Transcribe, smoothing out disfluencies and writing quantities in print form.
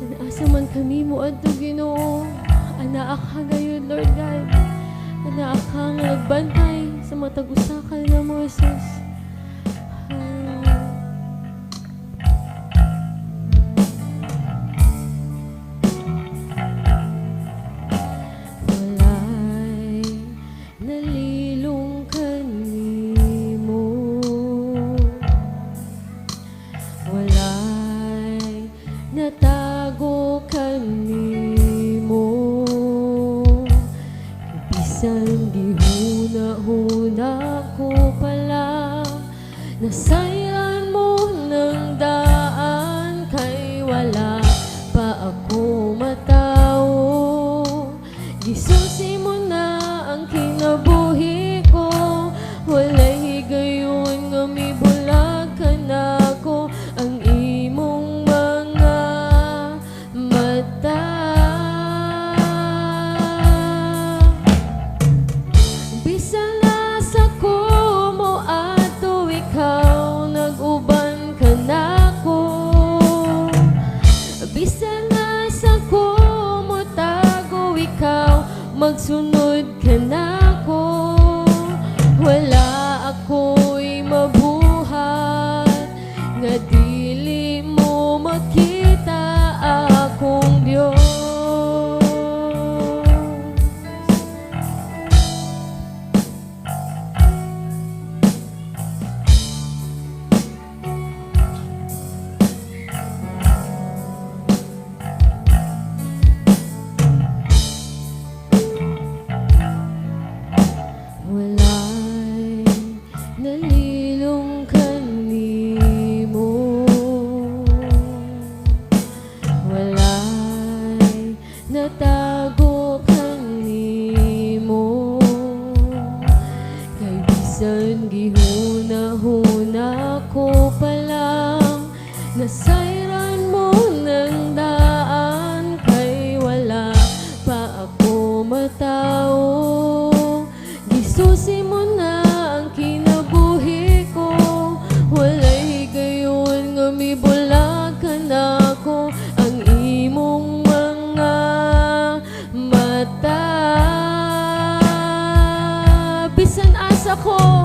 Asa man kami mo adto Ginoo, anaa ka gayud Lord God, anaa ka nga nagbantay sa matag usa ka na mo Jesus. Walay nalilong kanimo, walay natago kanimo, bisan gihuna-huna ko pala, nasayran mo ng daan, kay wala pa ako matao. Gisusi mo na ang kinabuhi ko, walay higayon nga mibulag ka na ko, ang imong mga mata. Bisan nasa ko mo ato, ikaw nag-uban ka na ko. Bisan nasa ko mo tago, ikaw magsunod ka na ko. Wala ako'y mabuhat nga dili mo makita akong Diyos. Walay nalilong kanimo, walay natago kanimo, kay bisan gihuna-huna ko palang, nasayran mo ng daan, kay wala pa ako matao. Gisusi mo na ang kinabuhi ko, walay higayon nga mibulag ka na ko, ang imong mga mata. Bisan asa ko